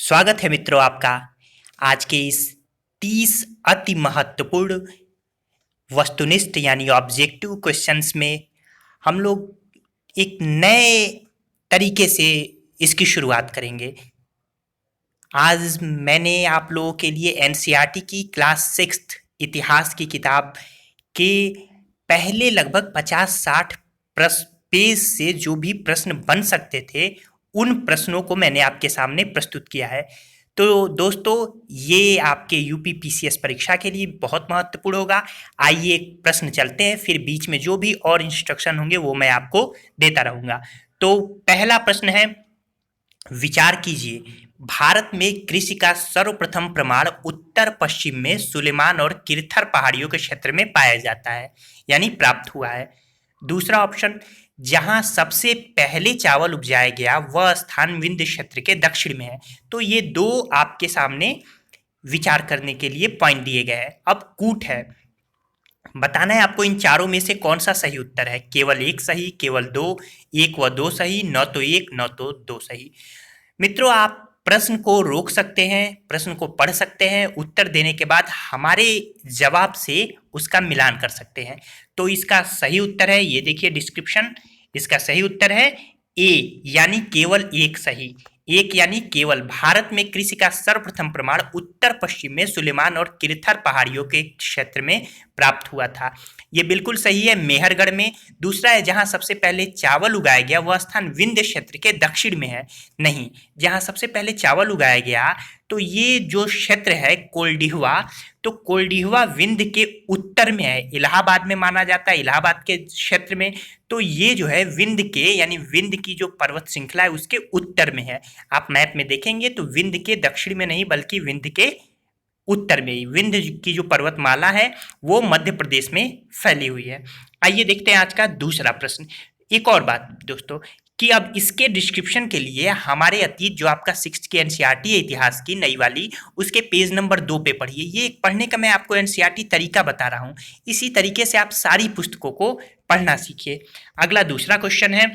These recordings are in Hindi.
स्वागत है मित्रों आपका आज के इस 30 अति महत्वपूर्ण वस्तुनिष्ठ यानी ऑब्जेक्टिव क्वेश्चंस में हम लोग एक नए तरीके से इसकी शुरुआत करेंगे। आज मैंने आप लोगों के लिए एनसीईआरटी की क्लास 6th इतिहास की किताब के पहले लगभग 50-60 पेज से जो भी प्रश्न बन सकते थे उन प्रश्नों को मैंने आपके सामने प्रस्तुत किया है। तो दोस्तों ये आपके यूपी पीसीएस परीक्षा के लिए बहुत महत्वपूर्ण होगा। आइए प्रश्न चलते हैं, फिर बीच में जो भी और इंस्ट्रक्शन होंगे वो मैं आपको देता रहूँगा। तो पहला प्रश्न है, विचार कीजिए, भारत में कृषि का सर्वप्रथम प्रमाण उत्तर पश्चिम में सुलेमान और किरथर पहाड़ियों के क्षेत्र में पाया जाता है यानी प्राप्त हुआ है। दूसरा ऑप्शन, जहां सबसे पहले चावल उपजाया गया वह स्थान विंध्य क्षेत्र के दक्षिण में है। तो ये दो आपके सामने विचार करने के लिए पॉइंट दिए गए हैं। अब कूट है, बताना है आपको इन चारों में से कौन सा सही उत्तर है। केवल एक सही, केवल दो, एक व दो सही, न तो एक न तो दो सही। मित्रों आप प्रश्न को रोक सकते हैं, प्रश्न को पढ़ सकते हैं, उत्तर देने के बाद हमारे जवाब से उसका मिलान कर सकते हैं। तो इसका सही उत्तर है, ये देखिए डिस्क्रिप्शन, इसका सही उत्तर है ए यानी केवल एक सही। एक यानी केवल, भारत में कृषि का सर्वप्रथम प्रमाण उत्तर पश्चिम में सुलेमान और किरथर पहाड़ियों के क्षेत्र में प्राप्त हुआ था। ये बिल्कुल सही है, मेहरगढ़ में। दूसरा है, जहां सबसे पहले चावल उगाया गया वह स्थान विंध्य क्षेत्र के दक्षिण में है। नहीं, जहां सबसे पहले चावल उगाया गया तो ये जो क्षेत्र है कोल्डिहवा, तो कोल्डिहवा विंध्य के उत्तर में है, इलाहाबाद में माना जाता है, इलाहाबाद के क्षेत्र में। तो ये जो है विंध्य के यानी विंध्य की जो पर्वत श्रृंखला है उसके उत्तर में है। आप मैप में देखेंगे तो विंध्य के दक्षिण में नहीं बल्कि विंध्य के उत्तर में ही, विंध्य की जो पर्वतमाला है वो मध्य प्रदेश में फैली हुई है। आइए देखते हैं आज का दूसरा प्रश्न। एक और बात दोस्तों कि अब इसके डिस्क्रिप्शन के लिए हमारे अतीत जो आपका 6th की एनसीईआरटी है इतिहास की नई वाली, उसके पेज नंबर 2 पे पढ़िए। ये पढ़ने का मैं आपको एनसीईआरटी तरीका बता रहा हूँ, इसी तरीके से आप सारी पुस्तकों को पढ़ना सीखिए। अगला दूसरा क्वेश्चन है,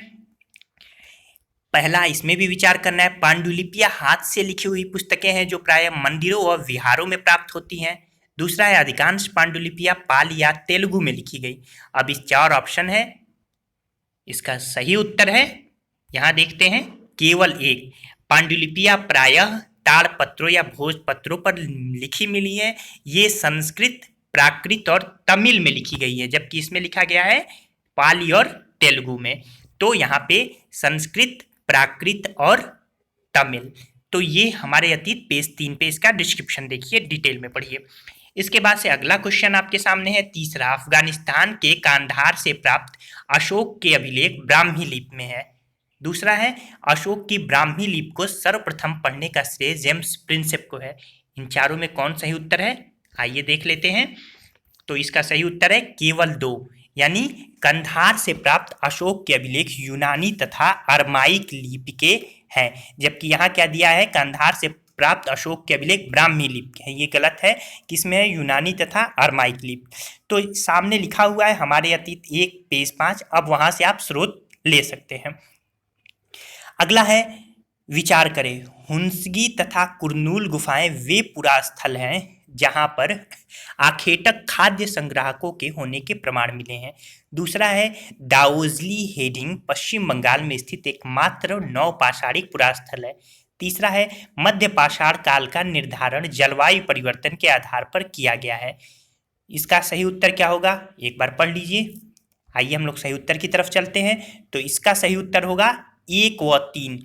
पहला इसमें भी विचार करना है, पांडुलिपियां हाथ से लिखी हुई पुस्तकें हैं जो प्रायः मंदिरों और विहारों में प्राप्त होती हैं। दूसरा है, अधिकांश पांडुलिपियां पाली या तेलुगु में लिखी गई। अब इस चार ऑप्शन है, इसका सही उत्तर है, यहां देखते हैं, केवल एक। पांडुलिपियां प्रायः ताड़पत्रों या भोजपत्रों पर लिखी मिली है। ये संस्कृत, प्राकृत और तमिल में लिखी गई है, जबकि इसमें लिखा गया है पाली और तेलुगु में। तो यहाँ पे संस्कृत, प्राकृत और तमिल। तो ये हमारे अतीत पेज 3 पे इसका डिस्क्रिप्शन देखिए, डिटेल में पढ़िए। इसके बाद से अगला क्वेश्चन आपके सामने है, तीसरा, अफगानिस्तान के कांधार से प्राप्त अशोक के अभिलेख ब्राह्मी लिपि में है। दूसरा है, अशोक की ब्राह्मी लिपि को सर्वप्रथम पढ़ने का श्रेय जेम्स प्रिंसेप को है। इन चारों में कौन सही उत्तर है, आइए देख लेते हैं। तो इसका सही उत्तर है केवल दो, यानी कंधार से प्राप्त अशोक के अभिलेख यूनानी तथा अरमाइक लिपि के हैं, जबकि यहाँ क्या दिया है, कंधार से प्राप्त अशोक के अभिलेख ब्राह्मी लिपि के हैं। ये गलत है, किसमें है, यूनानी तथा अरमाइक लिपि। तो सामने लिखा हुआ है हमारे अतीत 1 पेज 5, अब वहां से आप स्रोत ले सकते हैं। अगला है, विचार करें, हुंसगी तथा कुरनूल गुफाएं वे पुरा स्थल हैं जहां पर आखेटक खाद्य संग्राहकों के होने के प्रमाण मिले हैं। दूसरा है, दाओजली हेडिंग पश्चिम बंगाल में स्थित एकमात्र नवपाषाणिक पुरास्थल है। तीसरा है, मध्य पाषाण काल का निर्धारण जलवायु परिवर्तन के आधार पर किया गया है। इसका सही उत्तर क्या होगा, एक बार पढ़ लीजिए। आइए हम लोग सही उत्तर की तरफ चलते हैं। तो इसका सही उत्तर होगा 1 व 3,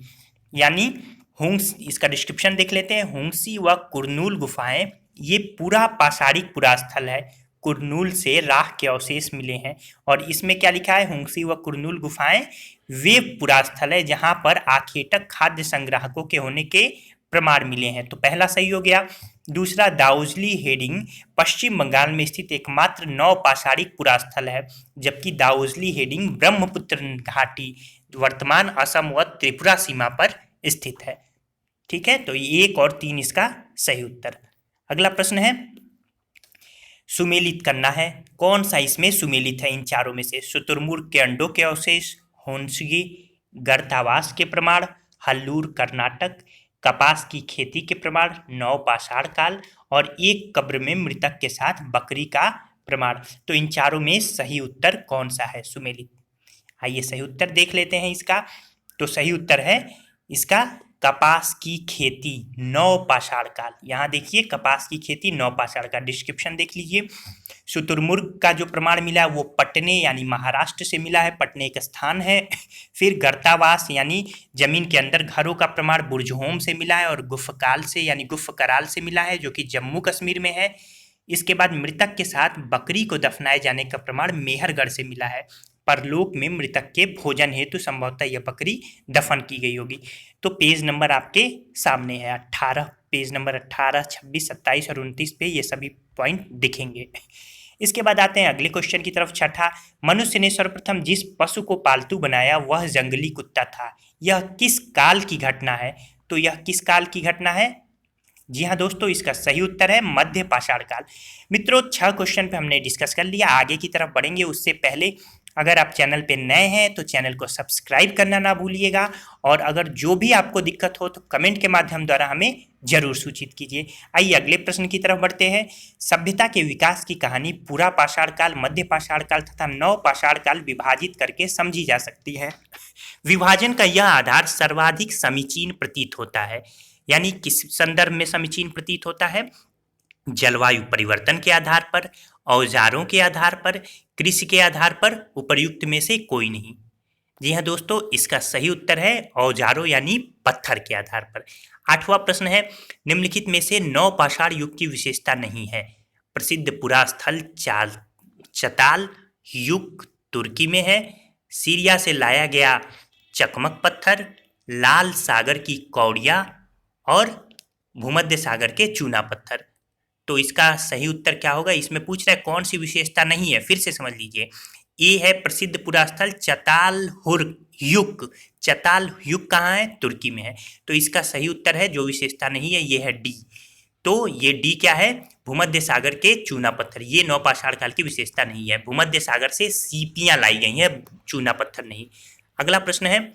यानी हुंस, इसका डिस्क्रिप्शन देख लेते हैं। हुंसी व कुरनूल गुफाएं ये पूरा पाषाणिक पुरास्थल है, कुरनूल से राख के अवशेष मिले हैं। और इसमें क्या लिखा है, हुंसी व कुरनूल गुफाएं वे पुरास्थल है जहां पर आखेटक खाद्य संग्राहकों के होने के प्रमाण मिले हैं। तो पहला सही हो गया। दूसरा, दाओजली हेडिंग पश्चिम बंगाल में स्थित एकमात्र नवपाषाणिक पुरास्थल है, जबकि दाओजली हेडिंग ब्रह्मपुत्र घाटी वर्तमान असम व त्रिपुरा सीमा पर स्थित है। ठीक है, तो 1 और 3 इसका सही उत्तर। अगला प्रश्न है, सुमेलित करना है, कौन सा इसमें सुमेलित है इन चारों में से। शुतुरमुर्ग के अंडों के अवशेष, होंसगी गर्तावास के प्रमाण, हल्लूर कर्नाटक, कपास की खेती के प्रमाण, नवपाषाण काल और एक कब्र में मृतक के साथ बकरी का प्रमाण। तो इन चारों में सही उत्तर कौन सा है सुमेलित? आइए सही उत्तर देख लेते हैं इसका। तो सही उत्तर है इसका कपास की खेती नवपाषाण काल। यहाँ देखिए कपास की खेती नवपाषाण का डिस्क्रिप्शन देख लीजिए। शुतुरमुर्ग का जो प्रमाण मिला है वो पटने यानी महाराष्ट्र से मिला है, पटने एक स्थान है। फिर गर्तावास यानी जमीन के अंदर घरों का प्रमाण बुर्जहोम से मिला है, और गुफकाल से यानी गुफकराल से मिला है जो कि जम्मू कश्मीर में है। इसके बाद मृतक के साथ बकरी को दफनाए जाने का प्रमाण मेहरगढ़ से मिला है। परलोक में मृतक के भोजन हेतु संभवतः यह बकरी दफन की गई होगी। तो पेज नंबर आपके सामने है 18, पेज नंबर 18, 26, 27 और 29 पे ये सभी पॉइंट दिखेंगे। इसके बाद आते हैं अगले क्वेश्चन की तरफ। छठा, मनुष्य ने सर्वप्रथम जिस पशु को पालतू बनाया वह जंगली कुत्ता था, यह किस काल की घटना है? तो यह किस काल की घटना है? जी हाँ दोस्तों, इसका सही उत्तर है मध्य पाषाण काल। मित्रों 6 क्वेश्चन पे हमने डिस्कस कर लिया, आगे की तरफ बढ़ेंगे उससे पहले अगर आप चैनल पे नए हैं तो चैनल को सब्सक्राइब करना ना भूलिएगा, और अगर जो भी आपको दिक्कत हो तो कमेंट के माध्यम द्वारा हमें जरूर सूचित कीजिए। आइए अगले प्रश्न की तरफ बढ़ते हैं। सभ्यता के विकास की कहानी पूरा पाषाण काल, मध्य पाषाण काल तथा नव पाषाण काल विभाजित करके समझी जा सकती है। विभाजन का यह आधार सर्वाधिक समीचीन प्रतीत होता है। यानी किस संदर्भ में समीचीन प्रतीत होता है? जलवायु परिवर्तन के आधार पर, औजारों के आधार पर, कृषि के आधार पर, उपर्युक्त में से कोई नहीं। जी हाँ दोस्तों, इसका सही उत्तर है औजारों यानी पत्थर के आधार पर। 8वां प्रश्न है, निम्नलिखित में से नवपाषाण युग की विशेषता नहीं है। प्रसिद्ध पुरास्थल चताल युग तुर्की में है, सीरिया से लाया गया चकमक पत्थर, लाल सागर की कौड़िया और भूमध्य सागर के चूना पत्थर। तो इसका सही उत्तर क्या होगा? इसमें पूछ रहा है कौन सी विशेषता नहीं है, फिर से समझ लीजिए। ए है प्रसिद्ध पुरास्थल चताल युग कहाँ है? तुर्की में है। तो इसका सही उत्तर है जो विशेषता नहीं है ये है डी। तो ये डी क्या है? भूमध्य सागर के चूना पत्थर। ये नवपाषाण काल की विशेषता नहीं है, भूमध्य सागर से सीपियां लाई गई हैं, चूना पत्थर नहीं। अगला प्रश्न है,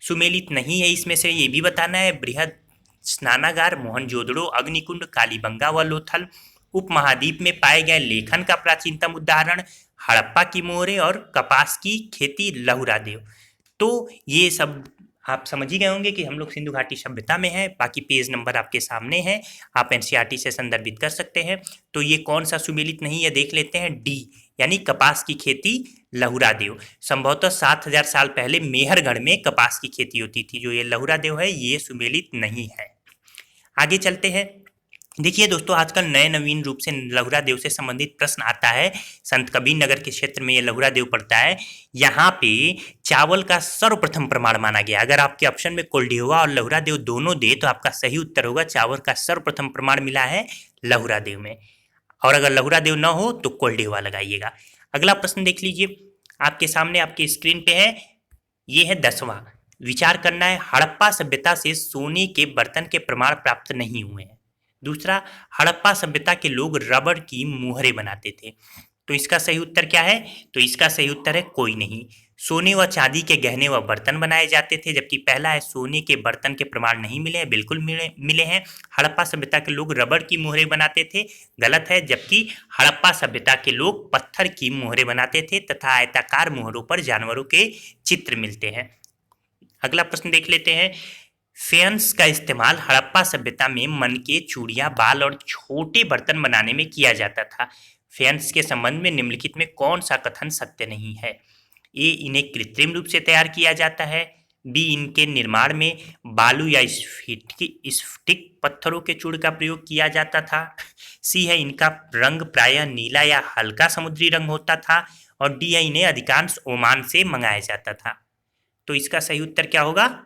सुमेलित नहीं है इसमें से ये भी बताना है। बृहद स्नानागार, मोहनजोदड़ो, अग्निकुंड, कालीबंगा व लोथल। उपमहाद्वीप में पाए गए लेखन का प्राचीनतम उदाहरण हड़प्पा की मोहरें और कपास की खेती लहुरा देव। तो ये सब आप समझ ही गए होंगे कि हम लोग सिंधु घाटी सभ्यता में हैं। बाकी पेज नंबर आपके सामने है, आप एनसीईआरटी से संदर्भित कर सकते हैं। तो ये कौन सा सुमेलित नहीं है देख लेते हैं, डी यानी कपास की खेती लहुरा देव। संभवतः 7000 साल पहले मेहरगढ़ में कपास की खेती होती थी। जो ये लहुरा देव है ये सुमेलित नहीं है। आगे चलते हैं। देखिए दोस्तों, आजकल नए नवीन रूप से लहुरा देव से संबंधित प्रश्न आता है। संत कबीर नगर के क्षेत्र में ये लहुरा देव पड़ता है। यहाँ पे चावल का सर्वप्रथम प्रमाण माना गया। अगर आपके ऑप्शन में कोल्डिहुआ और लहुरा देव दोनों दे तो आपका सही उत्तर होगा चावल का सर्वप्रथम प्रमाण मिला है लहुरा देव में, और अगर लहुरा देव न हो तो कोल्डिहुआ लगाइएगा। अगला प्रश्न देख लीजिए, आपके सामने आपकी स्क्रीन पे है, ये है 10वां। विचार करना है, हड़प्पा सभ्यता से सोने के बर्तन के प्रमाण प्राप्त नहीं हुए हैं। दूसरा, हड़प्पा सभ्यता के लोग रबड़ की मुहरें बनाते थे। तो इसका सही उत्तर क्या है? तो इसका सही उत्तर है कोई नहीं। सोने व चांदी के गहने व बर्तन बनाए जाते थे, जबकि पहला है सोने के बर्तन के प्रमाण नहीं मिले हैं, बिल्कुल मिले हैं। हड़प्पा सभ्यता के लोग रबड़ की मुहरें बनाते थे, गलत है। जबकि हड़प्पा सभ्यता के लोग पत्थर की मुहरें बनाते थे तथा आयताकार मुहरों पर जानवरों के चित्र मिलते हैं। अगला प्रश्न देख लेते हैं, फेयंस का इस्तेमाल हड़प्पा सभ्यता में मनके, चूड़ियां, बाल और छोटे बर्तन बनाने में किया जाता था। फेयंस के संबंध में निम्नलिखित में कौन सा कथन सत्य नहीं है? ए, इन्हें कृत्रिम रूप से तैयार किया जाता है। बी, इनके निर्माण में बालू या स्फटिक पत्थरों के चूड़ का प्रयोग किया जाता था। सी है, इनका रंग प्रायः नीला या हल्का समुद्री रंग होता था। और डी है, इन्हें अधिकांश ओमान से मंगाया जाता था। तो इसका सही उत्तर क्या होगा?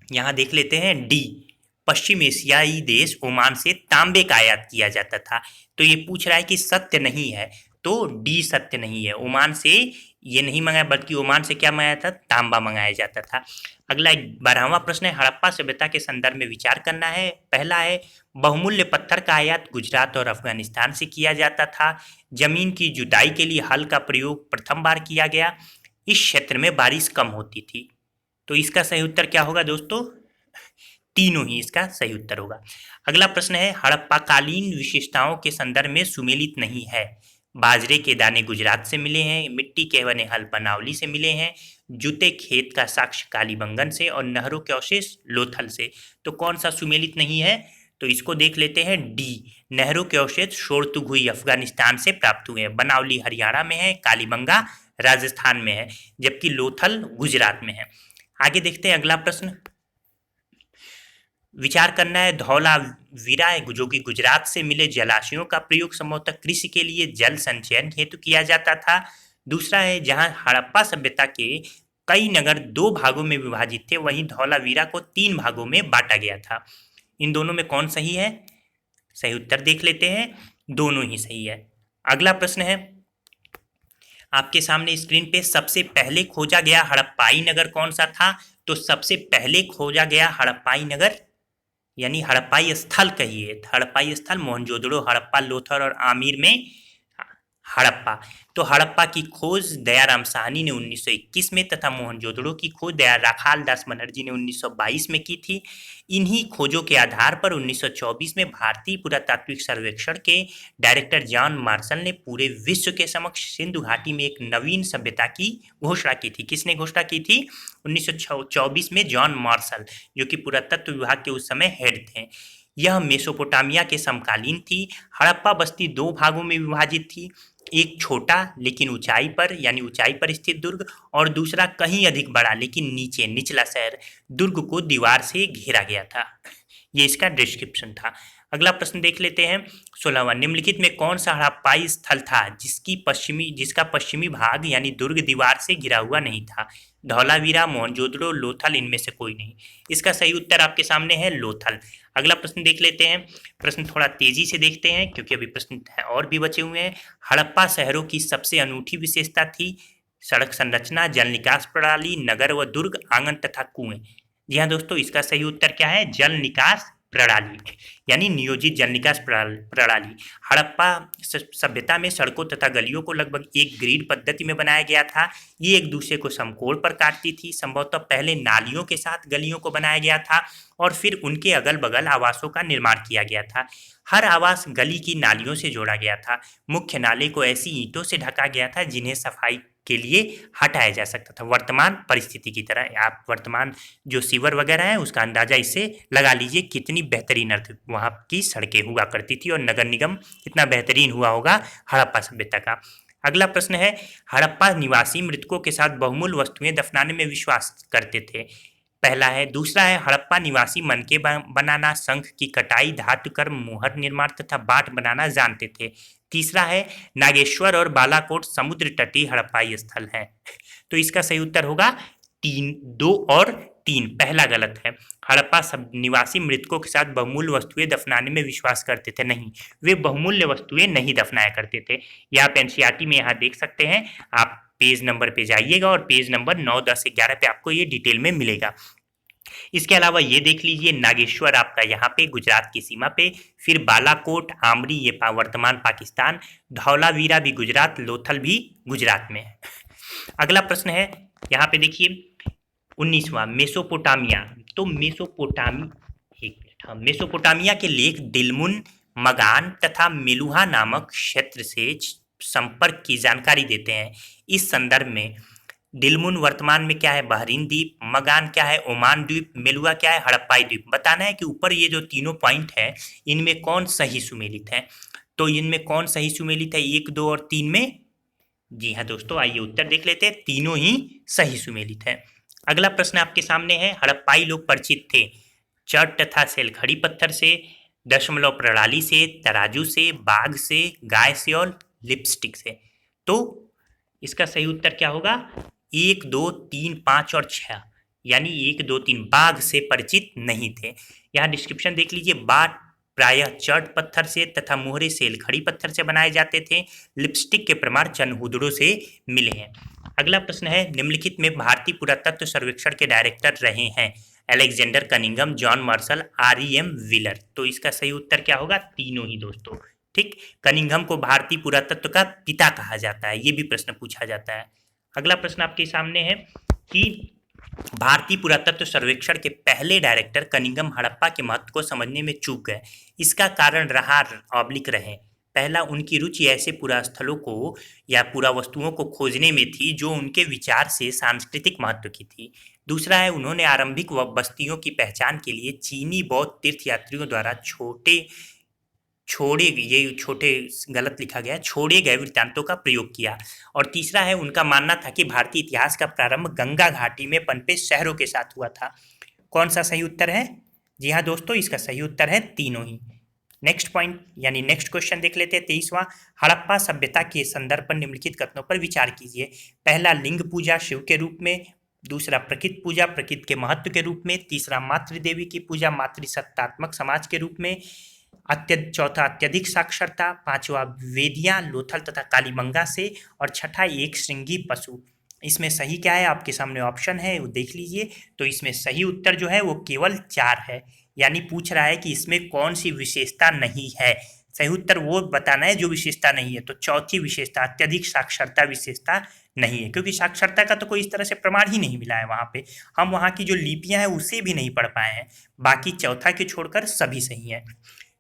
यहां देख लेते हैं, डी, पश्चिम एशियाई देश ओमान से तांबे का आयात किया जाता था। तो ये पूछ रहा है कि सत्य नहीं है, तो डी सत्य नहीं है। ओमान से ये नहीं मंगाया, बल्कि ओमान से क्या मंगाया था? तांबा मंगाया जाता था। अगला 12वां प्रश्न है, हड़प्पा सभ्यता के संदर्भ में विचार करना है। पहला है, बहुमूल्य पत्थर का आयात गुजरात और अफगानिस्तान से किया जाता था। जमीन की जुताई के लिए हल का प्रयोग प्रथम बार किया गया। इस क्षेत्र में बारिश कम होती थी। तो इसका सही उत्तर क्या होगा दोस्तों? तीनों ही इसका सही उत्तर होगा। अगला प्रश्न है, हड़प्पाकालीन विशेषताओं के संदर्भ में सुमेलित नहीं है। बाजरे के दाने गुजरात से मिले हैं, मिट्टी के बने हल बनावली से मिले हैं, जूते खेत का साक्ष्य कालीबंगन से, और नहरों के अवशेष लोथल से। तो कौन सा सुमेलित नहीं है? तो इसको देख लेते हैं, डी, नहरों के अवशेष शोरतुगुई अफगानिस्तान से प्राप्त हुए हैं, बनावली हरियाणा में है, कालीबंगा राजस्थान में है, जबकि लोथल गुजरात में है। आगे देखते हैं अगला प्रश्न। विचार करना है, धौलावीरा जो कि गुजरात से मिले जलाशयों का प्रयोग संभवतः कृषि के लिए जल संचयन हेतु किया जाता था। दूसरा है, जहां हड़प्पा सभ्यता के कई नगर 2 भागों में विभाजित थे, वहीं धौलावीरा को 3 भागों में बांटा गया था। इन दोनों में कौन सही है? सही उत्तर देख लेते हैं, दोनों ही सही है। अगला प्रश्न है आपके सामने स्क्रीन पे, सबसे पहले खोजा गया हड़प्पाई नगर कौन सा था? तो सबसे पहले खोजा गया हड़प्पाई नगर यानी हड़प्पाई स्थल कहिए, हड़प्पाई स्थल मोहनजोदड़ो, हड़प्पा, लोथल और आमीर में हड़प्पा। तो हड़प्पा की खोज दयाराम साहनी ने 1921 में तथा मोहनजोदड़ो की खोज राखाल दास बनर्जी ने 1922 में की थी। इन्हीं खोजों के आधार पर 1924 में भारतीय पुरातात्विक सर्वेक्षण के डायरेक्टर जॉन मार्शल ने पूरे विश्व के समक्ष सिंधु घाटी में एक नवीन सभ्यता की घोषणा की थी। किसने घोषणा की थी? 1924 में जॉन मार्शल, जो कि पुरातत्व विभाग के उस समय हेड थे। यह मेसोपोटामिया के समकालीन थी। हड़प्पा बस्ती 2 भागों में विभाजित थी, एक छोटा लेकिन ऊंचाई पर यानी ऊंचाई पर स्थित दुर्ग, और दूसरा कहीं अधिक बड़ा लेकिन नीचे निचला शहर। दुर्ग को दीवार से घेरा गया था। ये इसका डिस्क्रिप्शन था। अगला प्रश्न देख लेते हैं, 16वां, निम्नलिखित में कौन सा हड़प्पाई स्थल था जिसका पश्चिमी भाग यानी दुर्ग दीवार से घिरा हुआ नहीं था? धौलावीरा, मोहनजोदड़ो, लोथल, इनमें से कोई नहीं। इसका सही उत्तर आपके सामने है लोथल। अगला प्रश्न देख लेते हैं। प्रश्न थोड़ा तेजी से देखते हैं क्योंकि अभी प्रश्न और भी बचे हुए हैं। हड़प्पा शहरों की सबसे अनूठी विशेषता थी सड़क संरचना, जल निकास प्रणाली, नगर व दुर्ग, आंगन तथा कुएं। जी हाँ दोस्तों, इसका सही उत्तर क्या है? जल निकास प्रणाली यानी नियोजित जल निकास प्रणाली। हड़प्पा सभ्यता में सड़कों तथा गलियों को लगभग एक ग्रिड पद्धति में बनाया गया था। ये एक दूसरे को समकोण पर काटती थी। संभवतः पहले नालियों के साथ गलियों को बनाया गया था और फिर उनके अगल बगल आवासों का निर्माण किया गया था। हर आवास गली की नालियों से जोड़ा गया था। मुख्य नाले को ऐसी ईंटों से ढका गया था जिन्हें सफाई के लिए हटाया जा सकता था। वर्तमान परिस्थिति की तरह आप वर्तमान जो सीवर वगैरह है उसका अंदाजा इससे लगा लीजिए कितनी बेहतरीन अर्थ वहाँ की सड़कें हुआ करती थी और नगर निगम कितना बेहतरीन हुआ होगा हड़प्पा सभ्यता का। अगला प्रश्न है, हड़प्पा निवासी मृतकों के साथ बहुमूल्य वस्तुएं दफनाने में विश्वास करते थे। पहला है। दूसरा है, हड़प्पा निवासी मनके बनाना, शंख की कटाई, धातुकर्म, मोहर निर्माण तथा बाट बनाना जानते थे। तीसरा है, नागेश्वर और बालाकोट समुद्र तटीय हड़प्पाई स्थल है। तो इसका सही उत्तर होगा 3, 2 और 3। पहला गलत है। हड़प्पा सब निवासी मृतकों के साथ बहुमूल्य वस्तुएं दफनाने में विश्वास करते थे। नहीं, वे बहुमूल्य वस्तुएं नहीं दफनाया करते थे। यह आप एनसीईआरटी में यहाँ देख सकते हैं। आप पेज नंबर पे जाइएगा और पेज नंबर 9, 10, 11 पे आपको ये डिटेल में मिलेगा। इसके अलावा ये देख लीजिए, नागेश्वर आपका यहाँ पे गुजरात की सीमा पे, फिर बालाकोट, आमरी ये वर्तमान पाकिस्तान, धौलावीरा भी गुजरात, लोथल भी गुजरात में है। अगला प्रश्न है यहाँ पे देखिए 19वां, मेसोपोटामिया। तो मेसोपोटामिया के लेख दिलमुन, मगान तथा मेलुहा नामक क्षेत्र से संपर्क की जानकारी देते हैं। इस संदर्भ में दिलमुन वर्तमान में क्या है? बहरीन द्वीप। मगान क्या है? ओमान द्वीप। मेलुहा क्या है? हड़प्पाई द्वीप। बताना है कि ऊपर ये जो तीनों पॉइंट है इनमें कौन सही सुमेलित है। तो इनमें कौन सही सुमेलित है 1, 2 और 3 में? जी हाँ दोस्तों, आइए उत्तर देख लेते हैं। तीनों ही सही सुमेलित है। अगला प्रश्न आपके सामने है, हड़प्पाई लोग परिचित थे चट तथा सेलखड़ी पत्थर से, दशमलव प्रणाली से, तराजू से, बाघ से, गाय से और लिपस्टिक से। तो इसका सही उत्तर क्या होगा? 1, 2, 3, 5 और 6 यानी 1, 2, 3 बाघ से परिचित नहीं थे। यहाँ डिस्क्रिप्शन देख लीजिए। बाघ प्रायः चट पत्थर से तथा मोहरे सेलखड़ी पत्थर से बनाए जाते थे। लिपस्टिक के प्रमाण चनहुदड़ों से मिले हैं। अगला प्रश्न है, निम्नलिखित में भारतीय पुरातत्व सर्वेक्षण के डायरेक्टर रहे हैं Alexander Cunningham, John Marshall, REM wheeler. तो इसका सही उत्तर क्या होगा? तीनों ही दोस्तों। ठीक, कनिंघम को भारतीय पुरातत्व का पिता कहा जाता है, ये भी प्रश्न पूछा जाता है। अगला प्रश्न आपके सामने है कि भारतीय पुरातत्व सर्वेक्षण के पहले डायरेक्टर कनिंघम हड़प्पा के महत्व को समझने में चूक गए। इसका कारण रहा ऑब्लिक रहे। पहला, उनकी रुचि ऐसे पुरास्थलों को या पुरावस्तुओं को खोजने में थी जो उनके विचार से सांस्कृतिक महत्व की थी। दूसरा है, उन्होंने आरंभिक बस्तियों की पहचान के लिए चीनी बौद्ध तीर्थयात्रियों द्वारा छोड़े गए वृत्तांतों का प्रयोग किया। और तीसरा है, उनका मानना था कि भारतीय इतिहास का प्रारंभ गंगा घाटी में पनपे शहरों के साथ हुआ था। कौन सा सही उत्तर है? जी हाँ दोस्तों, इसका सही उत्तर है तीनों ही। नेक्स्ट पॉइंट यानी नेक्स्ट क्वेश्चन देख लेते हैं 23वां। हड़प्पा सभ्यता के संदर्भ पर निम्नलिखित कथनों पर विचार कीजिए। पहला, लिंग पूजा शिव के रूप में। दूसरा, प्रकृति पूजा प्रकृति के महत्व के रूप में। तीसरा, मातृदेवी की पूजा मातृसत्तात्मक समाज के रूप में। चौथा, अत्यधिक साक्षरता। पांचवा, वेदियां लोथल तथा कालीबंगा से। और छठा, एक श्रृंगी पशु। इसमें सही क्या है? आपके सामने ऑप्शन है, वो देख लीजिए। तो इसमें सही उत्तर जो है वो केवल 4 है, यानी पूछ रहा है कि इसमें कौन सी विशेषता नहीं है। सही उत्तर वो बताना है जो विशेषता नहीं है। तो चौथी विशेषता, अत्यधिक साक्षरता विशेषता नहीं है, क्योंकि साक्षरता का तो कोई इस तरह से प्रमाण ही नहीं मिला है वहाँ पे। हम वहाँ की जो लिपियां हैं उसे भी नहीं पढ़ पाए हैं। बाकी चौथा के छोड़कर सभी सही है।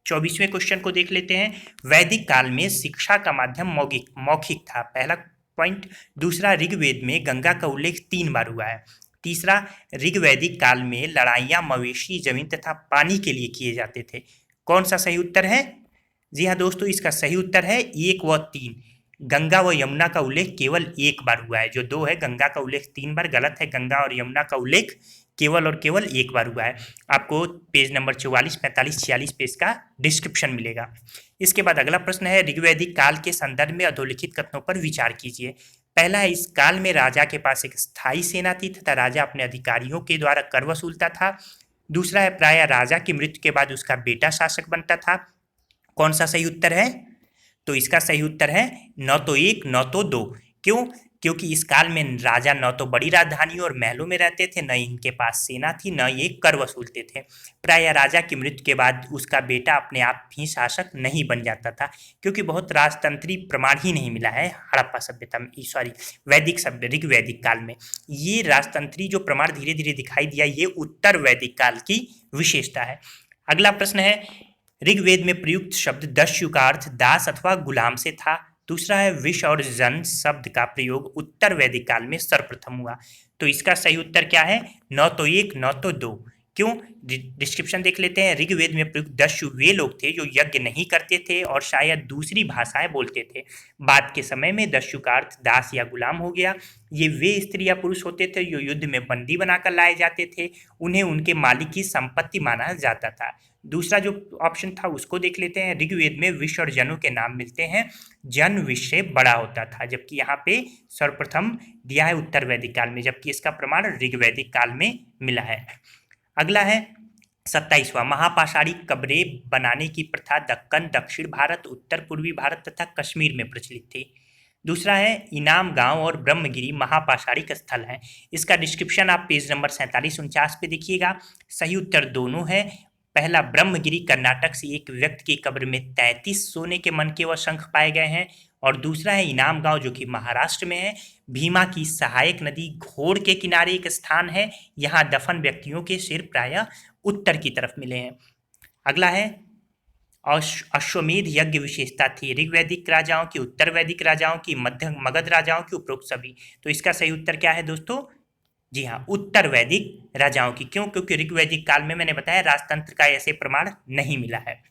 24वें क्वेश्चन को देख लेते हैं। वैदिक काल में शिक्षा का माध्यम मौखिक था। पहला पॉइंट। दूसरा, ऋग्वेद में गंगा का उल्लेख 3 बार हुआ है। तीसरा, ऋग्वैदिक काल में लड़ाइयाँ मवेशी, जमीन तथा पानी के लिए किए जाते थे। कौन सा सही उत्तर है? जी हाँ दोस्तों, इसका सही उत्तर है 1 व 3। गंगा व यमुना का उल्लेख केवल 1 बार हुआ है। जो 2 है, गंगा का उल्लेख 3 बार गलत है। गंगा और यमुना का उल्लेख केवल और केवल 1 बार हुआ है। आपको पेज नंबर 44, 45, 46 पे इसका डिस्क्रिप्शन मिलेगा। इसके बाद अगला प्रश्न है, ऋग्वैदिक काल के संदर्भ में अधोलिखित कथनों पर विचार कीजिए। पहला है, इस काल में राजा के पास एक स्थायी सेना थी तथा राजा अपने अधिकारियों के द्वारा कर वसूलता था। दूसरा है, प्रायः राजा की मृत्यु के बाद उसका बेटा शासक बनता था। कौन सा सही उत्तर है? तो इसका सही उत्तर है न तो 1 न तो 2। क्यों? क्योंकि इस काल में राजा न तो बड़ी राजधानियों और महलों में रहते थे, न इनके पास सेना थी, न ये कर वसूलते थे। प्रायः राजा की मृत्यु के बाद उसका बेटा अपने आप ही शासक नहीं बन जाता था, क्योंकि बहुत राजतंत्री प्रमाण ही नहीं मिला है हड़प्पा सभ्यता में, सॉरी ऋग्वैदिक काल में। ये राजतंत्री जो प्रमाण धीरे धीरे दिखाई दिया, ये उत्तर वैदिक काल की विशेषता है। अगला प्रश्न है, ऋग्वेद में प्रयुक्त शब्द दस्यु का अर्थ दास अथवा गुलाम से था। दूसरा है, विष और जन शब्द का प्रयोग उत्तर वैदिक काल में सर्वप्रथम हुआ। तो इसका सही उत्तर क्या है? न तो 1 न तो 2। क्यों? डिस्क्रिप्शन देख लेते हैं। ऋग्वेद में प्रयुक्त दस्यु वे लोग थे जो यज्ञ नहीं करते थे और शायद दूसरी भाषाएं बोलते थे। बाद के समय में दस्यु का अर्थ दास या गुलाम हो गया। ये वे स्त्री या पुरुष होते थे जो युद्ध में बंदी बनाकर लाए जाते थे। उन्हें उनके मालिक की संपत्ति माना जाता था। दूसरा जो ऑप्शन था उसको देख लेते हैं। ऋग्वेद में विष और जनों के नाम मिलते हैं। जन विष से बड़ा होता था, जबकि यहाँ पे सर्वप्रथम दिया है उत्तर वैदिक काल में, जबकि इसका प्रमाण ऋग्वैदिक काल में मिला है। अगला है 27वां, महापाषाणी कब्रें बनाने की प्रथा दक्कन, दक्षिण भारत, उत्तर पूर्वी भारत तथा कश्मीर में प्रचलित थी। दूसरा है, इनाम गांव और ब्रह्मगिरी महापाषाणिक स्थल है। इसका डिस्क्रिप्शन आप पेज नंबर 47-49 पे देखिएगा। सही उत्तर दोनों है। पहला, ब्रह्मगिरी कर्नाटक से एक व्यक्ति की कब्र में 33 सोने के मनके व शंख पाए गए हैं। और दूसरा है, इनाम गांव जो कि महाराष्ट्र में है। भीमा की सहायक नदी घोड़ के किनारे एक स्थान है। यहाँ दफन व्यक्तियों के सिर प्रायः उत्तर की तरफ मिले हैं। अगला है, अश्वमेध यज्ञ विशेषता थी ऋग्वैदिक राजाओं की, उत्तर वैदिक राजाओं की, मगध राजाओं की, उपरोक्त सभी। तो इसका सही उत्तर क्या है दोस्तों? जी हाँ, उत्तर वैदिक राजाओं की। क्यों? क्योंकि ऋग्वैदिक काल में मैंने बताया राजतंत्र का ऐसे प्रमाण नहीं मिला है।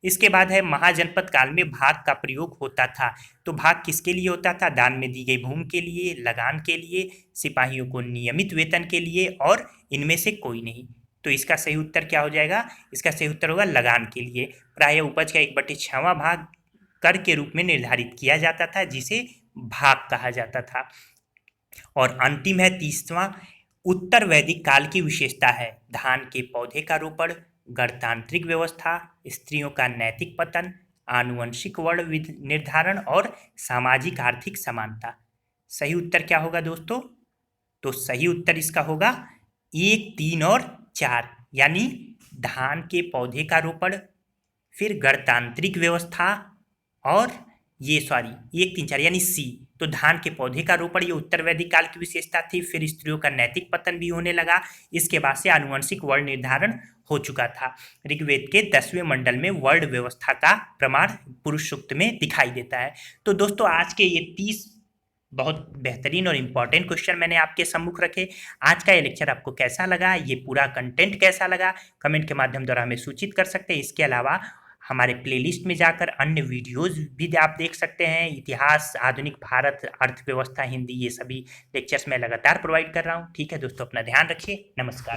इसके बाद है, महाजनपद काल में भाग का प्रयोग होता था। तो भाग किसके लिए होता था? दान में दी गई भूमि के लिए, लगान के लिए, सिपाहियों को नियमित वेतन के लिए, और इनमें से कोई नहीं। तो इसका सही उत्तर क्या हो जाएगा? इसका सही उत्तर होगा लगान के लिए। प्रायः उपज का 1/6वां भाग कर के रूप में निर्धारित किया जाता था, जिसे भाग कहा जाता था। और अंतिम है 30वां, उत्तर वैदिक काल की विशेषता है धान के पौधे का रोपण, गणतांत्रिक व्यवस्था, स्त्रियों का नैतिक पतन, आनुवंशिक वर्ण निर्धारण और सामाजिक आर्थिक समानता। सही उत्तर क्या होगा दोस्तों? तो सही उत्तर इसका होगा 1, 3 और 4, यानी धान के पौधे का रोपण, फिर गणतांत्रिक व्यवस्था, और ये 1, 3, 4 यानी सी, तो धान के पौधे का रोपण ये उत्तर वैदिक काल की विशेषता थी। फिर स्त्रियों का नैतिक पतन भी होने लगा। इसके बाद से आनुवंशिक वर्ण निर्धारण हो चुका था। ऋग्वेद के 10वें मंडल में वर्ण व्यवस्था का प्रमाण पुरुष सूक्त में दिखाई देता है। तो दोस्तों आज के ये 30 बहुत बेहतरीन और इम्पॉर्टेंट क्वेश्चन मैंने आपके सम्मुख रखे। आज का ये लेक्चर आपको कैसा लगा, ये पूरा कंटेंट कैसा लगा, कमेंट के माध्यम द्वारा हमें सूचित कर सकते हैं। इसके अलावा हमारे प्लेलिस्ट में जाकर अन्य वीडियोस भी आप देख सकते हैं। इतिहास, आधुनिक भारत, अर्थव्यवस्था, हिंदी, ये सभी लेक्चर्स मैं लगातार प्रोवाइड कर रहा हूँ। ठीक है दोस्तों, अपना ध्यान रखिए। नमस्कार।